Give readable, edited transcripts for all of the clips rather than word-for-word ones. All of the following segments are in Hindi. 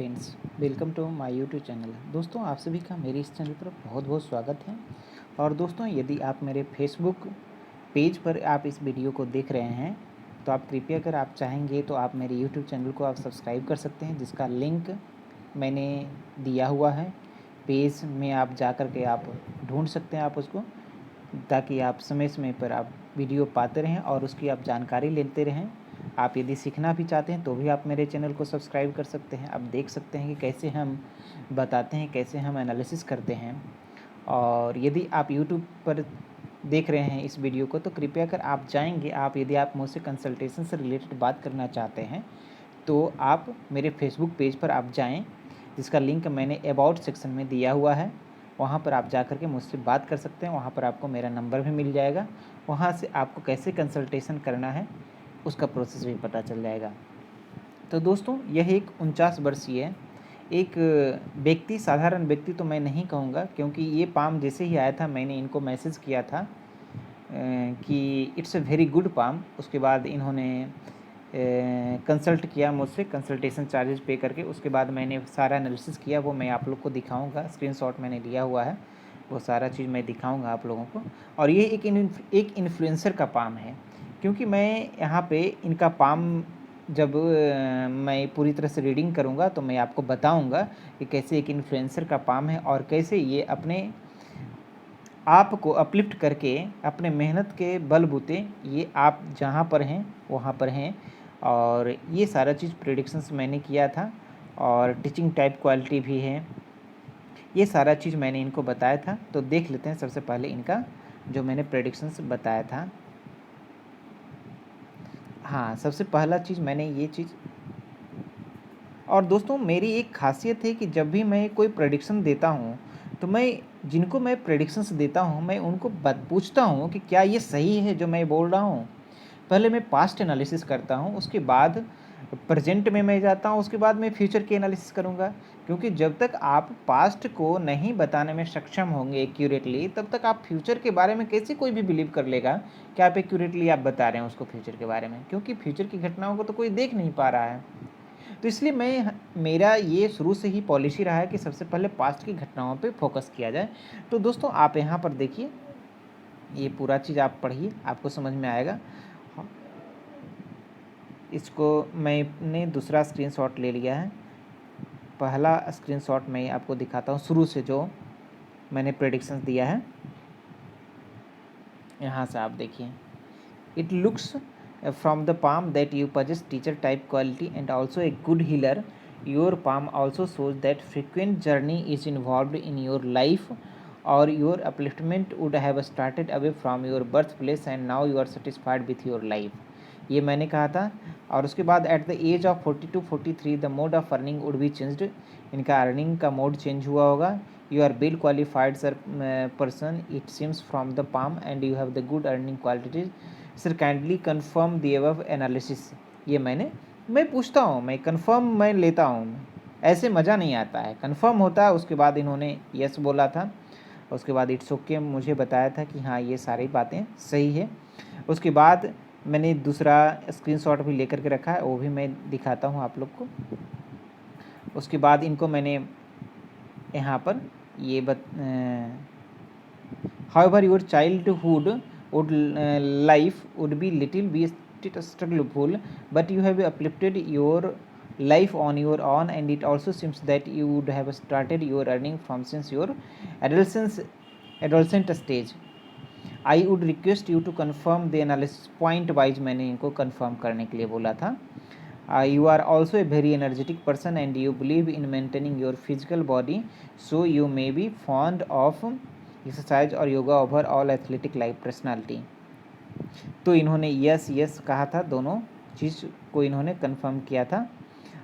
Friends, welcome to my YouTube channel. दोस्तों, आप सभी का मेरे इस चैनल पर बहुत बहुत स्वागत है। और दोस्तों, यदि आप मेरे फेसबुक पेज पर आप इस वीडियो को देख रहे हैं तो आप कृपया अगर आप चाहेंगे तो आप मेरे यूट्यूब चैनल को आप सब्सक्राइब कर सकते हैं, जिसका लिंक मैंने दिया हुआ है। पेज में आप जा कर के आप ढूंढ सकते हैं आप उसको, ताकि आप समय समय पर आप वीडियो पाते रहें और उसकी आप जानकारी लेते रहें। आप यदि सीखना भी चाहते हैं तो भी आप मेरे चैनल को सब्सक्राइब कर सकते हैं। आप देख सकते हैं कि कैसे हम बताते हैं, कैसे हम एनालिसिस करते हैं। और यदि आप यूट्यूब पर देख रहे हैं इस वीडियो को तो कृपया कर आप जाएंगे, आप यदि आप मुझसे कंसल्टेशन से रिलेटेड बात करना चाहते हैं तो आप मेरे फेसबुक पेज पर आप जाएं, जिसका लिंक मैंने अबाउट सेक्शन में दिया हुआ है। वहाँ पर आप जा कर के मुझसे बात कर सकते हैं। वहाँ पर आपको मेरा नंबर भी मिल जाएगा। वहाँ से आपको कैसे कंसल्टेशन करना है उसका प्रोसेस भी पता चल जाएगा। तो दोस्तों, यह एक 49 वर्षीय एक व्यक्ति, साधारण व्यक्ति तो मैं नहीं कहूँगा, क्योंकि ये पाम जैसे ही आया था मैंने इनको मैसेज किया था कि it's a very good palm. उसके बाद इन्होंने कंसल्ट किया मुझसे, कंसल्टेशन चार्जेस पे करके। उसके बाद मैंने सारा एनालिसिस किया, वो मैं आप लोग को दिखाऊंगा। स्क्रीनशॉट मैंने लिया हुआ है, वो सारा चीज़ मैं दिखाऊंगा आप लोगों को। और ये एक इन्फ्लुएंसर का पाम है, क्योंकि मैं यहाँ पे इनका पाम जब मैं पूरी तरह से रीडिंग करूँगा तो मैं आपको बताऊँगा कि कैसे एक इन्फ्लुएंसर का पाम है और कैसे ये अपने आप को अपलिफ्ट करके अपने मेहनत के बलबूते ये आप जहाँ पर हैं वहाँ पर हैं। और ये सारा चीज़ प्रेडिक्शंस मैंने किया था, और टीचिंग टाइप क्वालिटी भी है। ये सारा चीज़ मैंने इनको बताया था। तो देख लेते हैं सबसे पहले इनका जो मैंने प्रेडिक्शंस बताया था। हाँ, सबसे पहला चीज़ मैंने ये चीज़, और दोस्तों मेरी एक खासियत है कि जब भी मैं कोई प्रेडिक्शन देता हूँ तो जिनको मैं प्रेडिक्शंस देता हूँ मैं उनको पूछता हूँ कि क्या ये सही है जो मैं बोल रहा हूँ। पहले मैं पास्ट एनालिसिस करता हूँ, उसके बाद प्रेजेंट में मैं जाता हूँ, उसके बाद मैं फ्यूचर की एनालिसिस करूँगा। क्योंकि जब तक आप पास्ट को नहीं बताने में सक्षम होंगे एक्यूरेटली, तब तक आप फ्यूचर के बारे में कैसे कोई भी बिलीव कर लेगा कि आप एक्यूरेटली आप बता रहे हैं उसको फ्यूचर के बारे में, क्योंकि फ्यूचर की घटनाओं को तो कोई देख नहीं पा रहा है। तो इसलिए मेरा ये शुरू से ही पॉलिसी रहा है कि सबसे पहले पास्ट की घटनाओं पे फोकस किया जाए। तो दोस्तों, आप यहाँ पर देखिए, ये पूरा चीज़ आप पढ़िए, आपको समझ में आएगा। इसको मैंने दूसरा स्क्रीनशॉट ले लिया है। पहला स्क्रीनशॉट मैं आपको दिखाता हूँ शुरू से जो मैंने प्रेडिक्शंस दिया है। यहाँ से आप देखिए, it looks from the palm that you possess teacher type quality and also a good healer. Your palm also shows that frequent journey is involved in your life, or your upliftment would have started away from your birthplace and now you are satisfied with your life. ये मैंने कहा था। और उसके बाद at the age of 40 to 43 the mode of earning would be changed. इनका अर्निंग का मोड चेंज हुआ होगा। You are well qualified sir person it seems from the palm and you have the good earning qualities sir, kindly confirm the above analysis. ये मैं पूछता हूँ, मैं कन्फर्म मैं लेता हूँ, ऐसे मज़ा नहीं आता है। कन्फर्म होता है, उसके बाद इन्होंने यस बोला था। उसके बाद इट्स ओके मुझे बताया था कि हाँ ये सारी बातें सही है। उसके बाद मैंने दूसरा स्क्रीनशॉट भी लेकर के रखा है, वो भी मैं दिखाता हूँ आप लोग को। उसके बाद इनको मैंने यहाँ पर ये however your childhood would life would be little bit struggleful, but you have uplifted your life on your own, and it also seems that you would have started your earning from since your adolescent stage. I would request you to confirm the analysis point wise। मैंने इनको confirm करने के लिए बोला था। You are also a very energetic person and you believe in maintaining your physical body, so you may be fond of exercise और yoga overall athletic life personality. तो इन्होंने यस यस कहा था, दोनों चीज़ को इन्होंने कंफर्म किया था।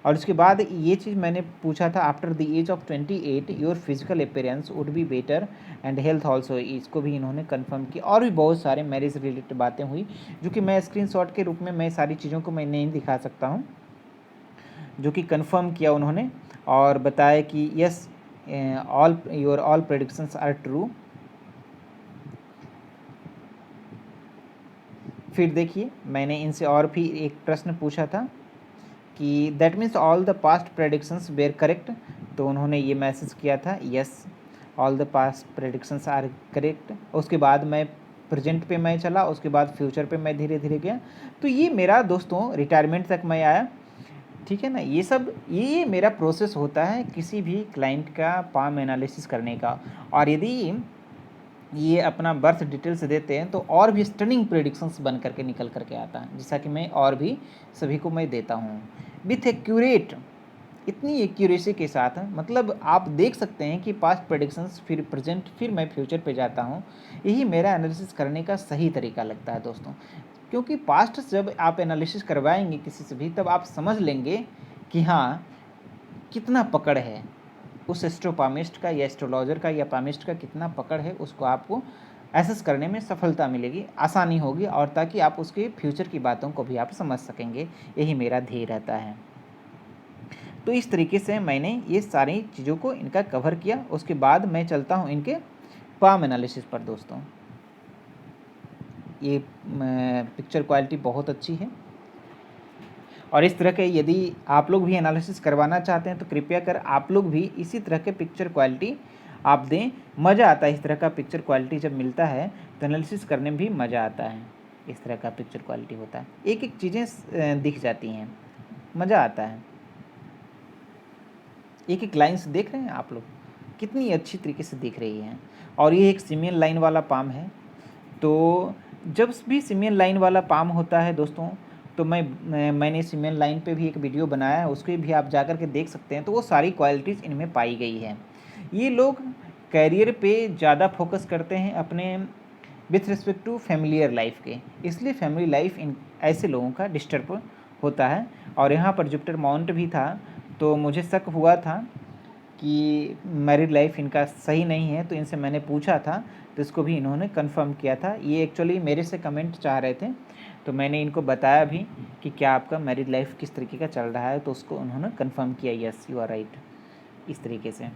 और उसके बाद ये चीज़ मैंने पूछा था, after the age of 28 your physical appearance would be better and health also. इसको भी इन्होंने कंफर्म किया। और भी बहुत सारे मैरिज रिलेटेड बातें हुई, जो कि मैं स्क्रीनशॉट के रूप में मैं सारी चीज़ों को मैं नहीं दिखा सकता हूँ, जो कि कंफर्म किया उन्होंने और बताया कि yes all predictions are true. फिर देखिए, मैंने इनसे और भी एक प्रश्न पूछा था कि that means all the past predictions were correct. तो उन्होंने ये मैसेज किया था, yes all the past predictions are correct. उसके बाद मैं प्रेजेंट पे मैं चला, उसके बाद फ्यूचर पे मैं धीरे धीरे गया। तो ये मेरा दोस्तों रिटायरमेंट तक मैं आया, ठीक है ना। ये सब ये मेरा प्रोसेस होता है किसी भी क्लाइंट का पाम एनालिसिस करने का। और यदि ये अपना बर्थ डिटेल्स देते हैं तो और भी स्टनिंग प्रेडिक्शंस बन करके निकल करके आता है, जैसा कि मैं और भी सभी को मैं देता हूँ विथ एक्यूरेट, इतनी एक्यूरेसी के साथ। मतलब आप देख सकते हैं कि पास्ट प्रेडिक्शंस, फिर प्रेजेंट, फिर मैं फ्यूचर पे जाता हूँ। यही मेरा एनालिसिस करने का सही तरीका लगता है दोस्तों, क्योंकि पास्ट जब आप एनालिसिस करवाएंगे किसी से भी, तब आप समझ लेंगे कि हाँ कितना पकड़ है उस एस्ट्रोपामिस्ट का या एस्ट्रोलॉजर का या पामिस्ट का, कितना पकड़ है, उसको आपको एसेस करने में सफलता मिलेगी, आसानी होगी, और ताकि आप उसके फ्यूचर की बातों को भी आप समझ सकेंगे। यही मेरा ध्येय रहता है। तो इस तरीके से मैंने ये सारी चीज़ों को इनका कवर किया। उसके बाद मैं चलता हूँ इनके पाम एनालिसिस पर दोस्तों। ये पिक्चर क्वालिटी बहुत अच्छी है, और इस तरह के यदि आप लोग भी एनालिसिस करवाना चाहते हैं तो कृपया कर आप लोग भी इसी तरह के पिक्चर क्वालिटी आप दें। मज़ा आता है इस तरह का पिक्चर क्वालिटी जब मिलता है तो एनालिसिस करने में भी मज़ा आता है। इस तरह का पिक्चर क्वालिटी होता है, एक एक चीज़ें दिख जाती हैं, मज़ा आता है। एक एक लाइन्स देख रहे हैं आप लोग, कितनी अच्छी तरीके से दिख रही हैं। और ये एक सिमियन लाइन वाला पाम है। तो जब भी सिमियन लाइन वाला पाम होता है दोस्तों, तो मैंने सिमियन लाइन पे भी एक वीडियो बनाया है, उसको भी आप जा कर के देख सकते हैं। तो वो सारी क्वालिटीज़ इनमें पाई गई है। ये लोग कैरियर पे ज़्यादा फोकस करते हैं अपने with respect to familiar life के, इसलिए फैमिली लाइफ इन ऐसे लोगों का डिस्टर्ब होता है। और यहाँ पर जुपिटर माउंट भी था, तो मुझे शक हुआ था कि मैरिड लाइफ इनका सही नहीं है, तो इनसे मैंने पूछा था, तो इसको भी इन्होंने कंफर्म किया था। ये एक्चुअली मेरे से कमेंट चाह रहे थे, तो मैंने इनको बताया भी कि क्या आपका मैरिड लाइफ किस तरीके का चल रहा है, तो उसको उन्होंने कंफर्म किया, यस यू आर राइट, इस तरीके से।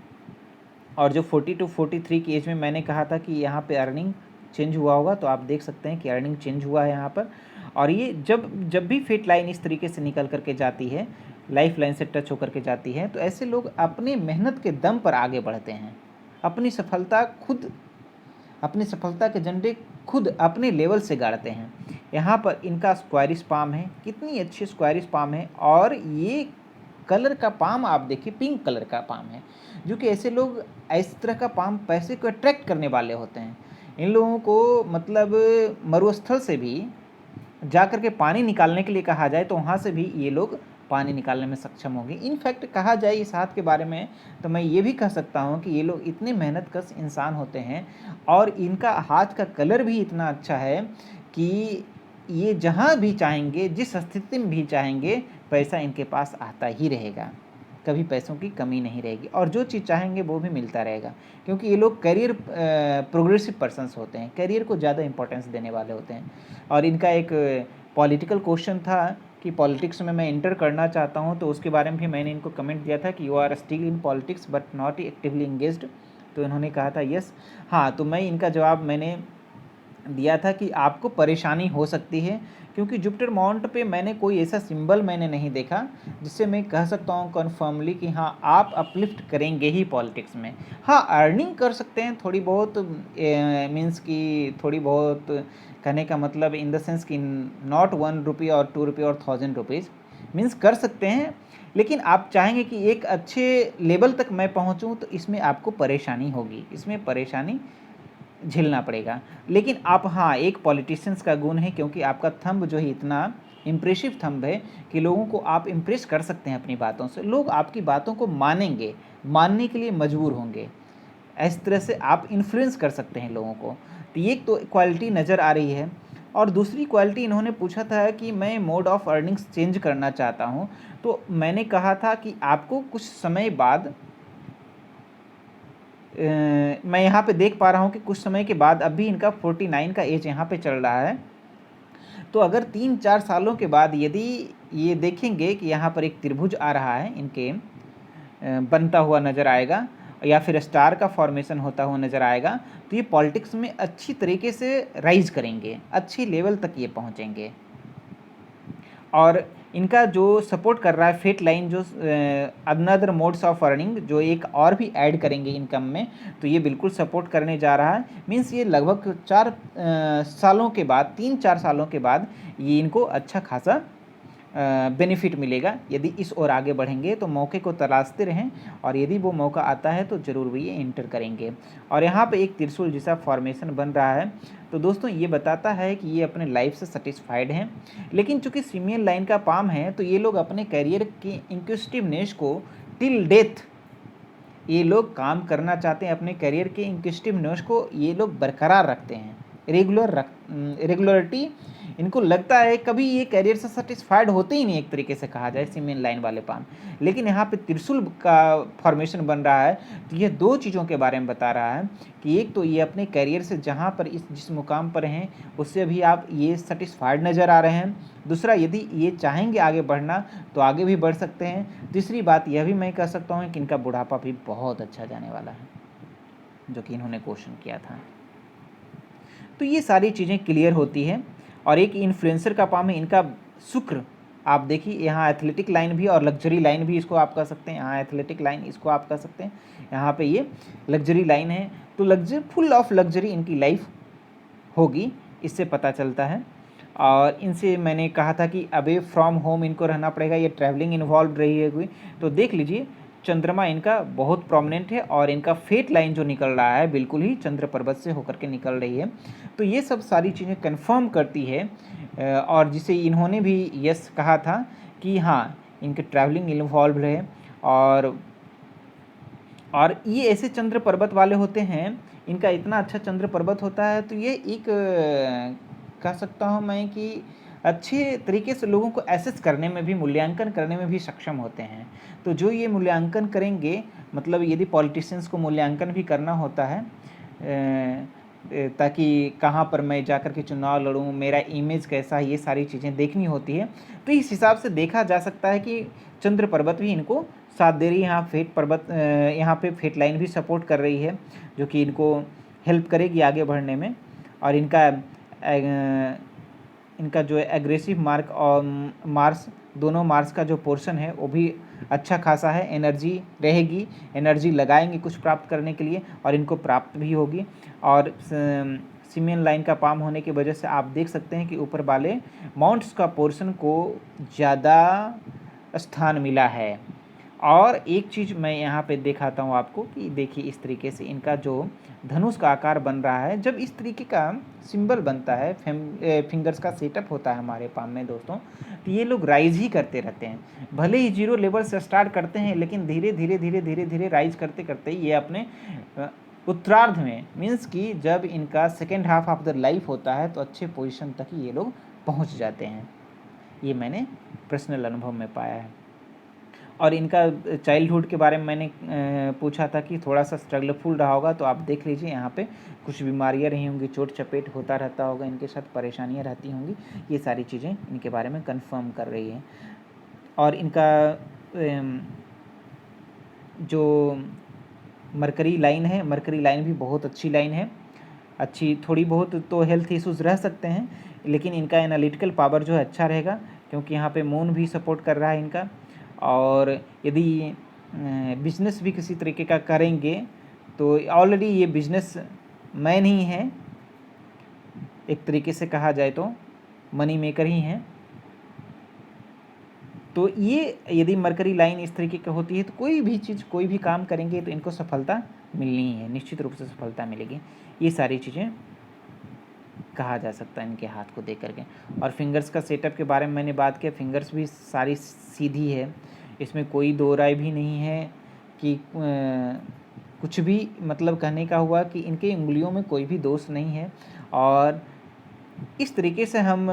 और जो 40 to 43 की एज में मैंने कहा था कि यहाँ पे अर्निंग चेंज हुआ होगा, तो आप देख सकते हैं कि अर्निंग चेंज हुआ है यहाँ पर। और ये जब भी फिट लाइन इस तरीके से निकल करके जाती है, लाइफ लाइन से टच होकर के जाती है, तो ऐसे लोग अपनी मेहनत के दम पर आगे बढ़ते हैं। अपनी सफलता के झंडे खुद अपने लेवल से गाड़ते हैं। यहाँ पर इनका स्क्वायरिश पाम है, कितनी अच्छी स्क्वायरिश पाम है। और ये कलर का पाम आप देखिए, पिंक कलर का पाम है, जो कि ऐसे लोग, इस तरह का पाम पैसे को अट्रैक्ट करने वाले होते हैं। इन लोगों को मतलब मरुस्थल से भी जा कर के पानी निकालने के लिए कहा जाए, तो वहाँ से भी ये लोग पानी निकालने में सक्षम होंगे। इनफैक्ट कहा जाए इस हाथ के बारे में, तो मैं ये भी कह सकता हूँ कि ये लोग इतने मेहनतकश इंसान होते हैं, और इनका हाथ का कलर भी इतना अच्छा है कि ये जहाँ भी चाहेंगे, जिस स्थिति में भी चाहेंगे, पैसा इनके पास आता ही रहेगा, कभी पैसों की कमी नहीं रहेगी, और जो चीज़ चाहेंगे वो भी मिलता रहेगा। क्योंकि ये लोग करियर प्रोग्रेसिव पर्सन्स होते हैं, करियर को ज़्यादा इंपॉर्टेंस देने वाले होते हैं। और इनका एक पॉलिटिकल क्वेश्चन था कि पॉलिटिक्स में मैं इंटर करना चाहता हूं, तो उसके बारे में भी मैंने इनको कमेंट दिया था कि you are still in politics but not actively engaged. तो इन्होंने कहा था यस। हाँ, तो मैं इनका जवाब मैंने दिया था कि आपको परेशानी हो सकती है, क्योंकि जुपिटर माउंट पे मैंने कोई ऐसा सिंबल मैंने नहीं देखा जिससे मैं कह सकता हूँ कन्फर्मली कि हाँ आप अपलिफ्ट करेंगे ही पॉलिटिक्स में। हाँ, अर्निंग कर सकते हैं थोड़ी बहुत, मीन्स कि थोड़ी बहुत, कहने का मतलब इन द सेंस कि नॉट 1 रुपये और 2 रुपये और 1000 रुपीज़, मीन्स कर सकते हैं। लेकिन आप चाहेंगे कि एक अच्छे लेवल तक मैं पहुँचूँ, तो इसमें आपको परेशानी होगी, इसमें परेशानी झेलना पड़ेगा। लेकिन आप, हाँ, एक पॉलिटिशियंस का गुण है, क्योंकि आपका थंब जो है इतना इम्प्रेसिव थंब है कि लोगों को आप इम्प्रेस कर सकते हैं अपनी बातों से। लोग आपकी बातों को मानेंगे, मानने के लिए मजबूर होंगे। इस तरह से आप इन्फ्लुएंस कर सकते हैं लोगों को। तो ये तो क्वालिटी नज़र आ रही है। और दूसरी क्वालिटी इन्होंने पूछा था कि मैं मोड ऑफ अर्निंग्स चेंज करना चाहता हूँ। तो मैंने कहा था कि आपको कुछ समय बाद, मैं यहाँ पे देख पा रहा हूँ कि कुछ समय के बाद, अभी इनका 49 का एज यहाँ पे चल रहा है, तो अगर 3-4 सालों के बाद यदि ये देखेंगे कि यहाँ पर एक त्रिभुज आ रहा है इनके, बनता हुआ नज़र आएगा, या फिर स्टार का फॉर्मेशन होता हुआ नज़र आएगा, तो ये पॉलिटिक्स में अच्छी तरीके से राइज करेंगे, अच्छी लेवल तक ये पहुँचेंगे। और इनका जो सपोर्ट कर रहा है फेट लाइन, जो अनदर मोड्स ऑफ अर्निंग जो एक और भी ऐड करेंगे इनकम में, तो ये बिल्कुल सपोर्ट करने जा रहा है। मीन्स ये लगभग 4 सालों के बाद, 3-4 सालों के बाद ये इनको अच्छा खासा बेनिफिट मिलेगा। यदि इस ओर आगे बढ़ेंगे तो मौके को तलाशते रहें, और यदि वो मौका आता है तो ज़रूर वो ये एंटर करेंगे। और यहाँ पे एक त्रिशूल जैसा फॉर्मेशन बन रहा है, तो दोस्तों ये बताता है कि ये अपने लाइफ से सेटिस्फाइड हैं। लेकिन चूंकि सिमियन लाइन का पाम है, तो ये लोग अपने करियर के इंक्विजिटिवनेस को टिल डेथ ये लोग काम करना चाहते हैं। अपने करियर के इंक्विजिटिवनेस को ये लोग बरकरार रखते हैं, रेगुलरिटी इनको लगता है। कभी ये करियर से सेटिस्फाइड होते ही नहीं, एक तरीके से कहा जाए सीमेन लाइन वाले पाम। लेकिन यहाँ पे त्रिशूल का फॉर्मेशन बन रहा है, तो ये 2 चीज़ों के बारे में बता रहा है कि एक तो ये अपने करियर से जहाँ पर जिस मुकाम पर हैं उससे भी आप ये सेटिस्फाइड नज़र आ रहे हैं। दूसरा, यदि ये चाहेंगे आगे बढ़ना तो आगे भी बढ़ सकते हैं। तीसरी बात यह भी मैं कह सकता हूँ कि इनका बुढ़ापा भी बहुत अच्छा जाने वाला है, जो कि इन्होंने क्वेश्चन किया था। तो ये सारी चीज़ें क्लियर होती है। और एक इन्फ्लुएंसर का पाम है इनका शुक्र। आप देखिए यहाँ एथलेटिक लाइन भी और लग्जरी लाइन भी इसको आप कह सकते हैं। यहाँ एथलेटिक लाइन इसको आप कह सकते हैं, यहाँ पे ये लग्जरी लाइन है। तो फुल ऑफ लग्जरी इनकी लाइफ होगी, इससे पता चलता है। और इनसे मैंने कहा था कि अवे फ्रॉम होम इनको रहना पड़ेगा, ये ट्रैवलिंग इन्वॉल्व रही है कोई। तो देख लीजिए चंद्रमा इनका बहुत प्रोमिनेंट है, और इनका फेट लाइन जो निकल रहा है बिल्कुल ही चंद्र पर्वत से होकर के निकल रही है। तो ये सब सारी चीज़ें कंफर्म करती है, और जिसे इन्होंने भी यस कहा था कि हाँ इनके ट्रैवलिंग इन्वॉल्व है। और ये ऐसे चंद्र पर्वत वाले होते हैं, इनका इतना अच्छा चंद्र पर्वत होता है, तो ये एक कह सकता हूँ मैं कि अच्छे तरीके से लोगों को एसेस करने में भी, मूल्यांकन करने में भी सक्षम होते हैं। तो जो ये मूल्यांकन करेंगे, मतलब यदि पॉलिटिशियंस को मूल्यांकन भी करना होता है ताकि कहाँ पर मैं जाकर के चुनाव लड़ूँ, मेरा इमेज कैसा है, ये सारी चीज़ें देखनी होती है। तो इस हिसाब से देखा जा सकता है कि चंद्र पर्वत भी इनको साथ दे रही है। यहाँ फेट पर्वत, यहाँ पे फेट लाइन भी सपोर्ट कर रही है, जो कि इनको हेल्प करेगी आगे बढ़ने में। और इनका जो एग्रेसिव मार्क और मार्स, दोनों मार्स का जो पोर्शन है वो भी अच्छा खासा है। एनर्जी रहेगी, एनर्जी लगाएंगे कुछ प्राप्त करने के लिए, और इनको प्राप्त भी होगी। और सीमेन लाइन का पाम होने की वजह से आप देख सकते हैं कि ऊपर वाले माउंट्स का पोर्शन को ज़्यादा स्थान मिला है। और एक चीज़ मैं यहाँ पे दिखाता हूँ आपको कि देखिए इस तरीके से इनका जो धनुष का आकार बन रहा है, जब इस तरीके का सिंबल बनता है, फिंगर्स का सेटअप होता है हमारे पाम में दोस्तों, तो ये लोग राइज ही करते रहते हैं। भले ही 0 लेवल से स्टार्ट करते हैं, लेकिन धीरे धीरे राइज करते करते ये अपने उत्तरार्ध में, मीन्स कि जब इनका second half of the life होता है, तो अच्छे पोजिशन तक ये लोग पहुँच जाते हैं। ये मैंने पर्सनल अनुभव में पाया है। और इनका चाइल्डहुड के बारे में मैंने पूछा था कि थोड़ा सा स्ट्रगलफुल रहा होगा, तो आप देख लीजिए यहाँ पे कुछ बीमारियाँ रही होंगी, चोट चपेट होता रहता होगा, इनके साथ परेशानियाँ रहती होंगी। ये सारी चीज़ें इनके बारे में कंफर्म कर रही है। और इनका जो मरकरी लाइन है, मरकरी लाइन भी बहुत अच्छी लाइन है। अच्छी, थोड़ी बहुत तो हेल्थ इश्यूज़ रह सकते हैं, लेकिन इनका एनालिटिकल पावर जो है अच्छा रहेगा, क्योंकि यहाँ पे मून भी सपोर्ट कर रहा है इनका। और यदि बिजनेस भी किसी तरीके का करेंगे, तो ऑलरेडी ये बिजनेस मैन ही है, एक तरीके से कहा जाए तो मनी मेकर ही हैं। तो ये यदि मरकरी लाइन इस तरीके की होती है, तो कोई भी चीज़, कोई भी काम करेंगे तो इनको सफलता मिलनी ही है, निश्चित रूप से सफलता मिलेगी। ये सारी चीज़ें कहा जा सकता है इनके हाथ को देख करके। और फिंगर्स का सेटअप के बारे में मैंने बात किया, फिंगर्स भी सारी सीधी है, इसमें कोई दो राय भी नहीं है कि कुछ भी, मतलब कहने का हुआ कि इनके उंगलियों में कोई भी दोष नहीं है। और इस तरीके से हम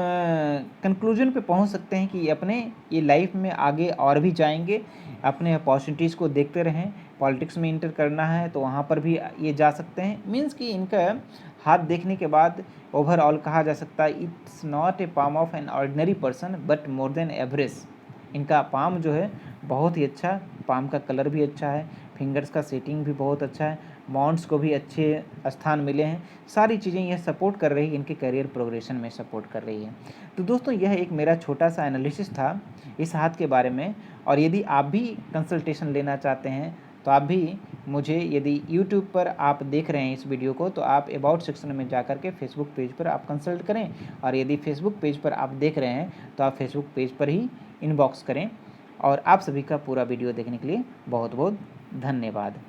कंक्लूजन पे पहुंच सकते हैं कि अपने ये लाइफ में आगे और भी जाएंगे, अपने अपॉर्चुनिटीज़ को देखते रहें। पॉलिटिक्स में इंटर करना है तो वहाँ पर भी ये जा सकते हैं। मीन्स कि इनका हाथ देखने के बाद ओवरऑल कहा जा सकता है, it's not a palm of an ordinary person but more than average. इनका पाम जो है बहुत ही अच्छा, पाम का कलर भी अच्छा है, फिंगर्स का सेटिंग भी बहुत अच्छा है, माउंट्स को भी अच्छे स्थान मिले हैं। सारी चीज़ें यह सपोर्ट कर रही है, इनके करियर प्रोग्रेशन में सपोर्ट कर रही है। तो दोस्तों यह एक मेरा छोटा सा एनालिसिस था इस हाथ के बारे में। और यदि आप भी कंसल्टेशन लेना चाहते हैं तो आप भी मुझे, यदि यूट्यूब पर आप देख रहे हैं इस वीडियो को, तो आप अबाउट सेक्शन में जा कर के फेसबुक पेज पर आप कंसल्ट करें। और यदि फेसबुक पेज पर आप देख रहे हैं तो आप फेसबुक पेज पर ही इनबॉक्स करें। और आप सभी का पूरा वीडियो देखने के लिए बहुत बहुत धन्यवाद।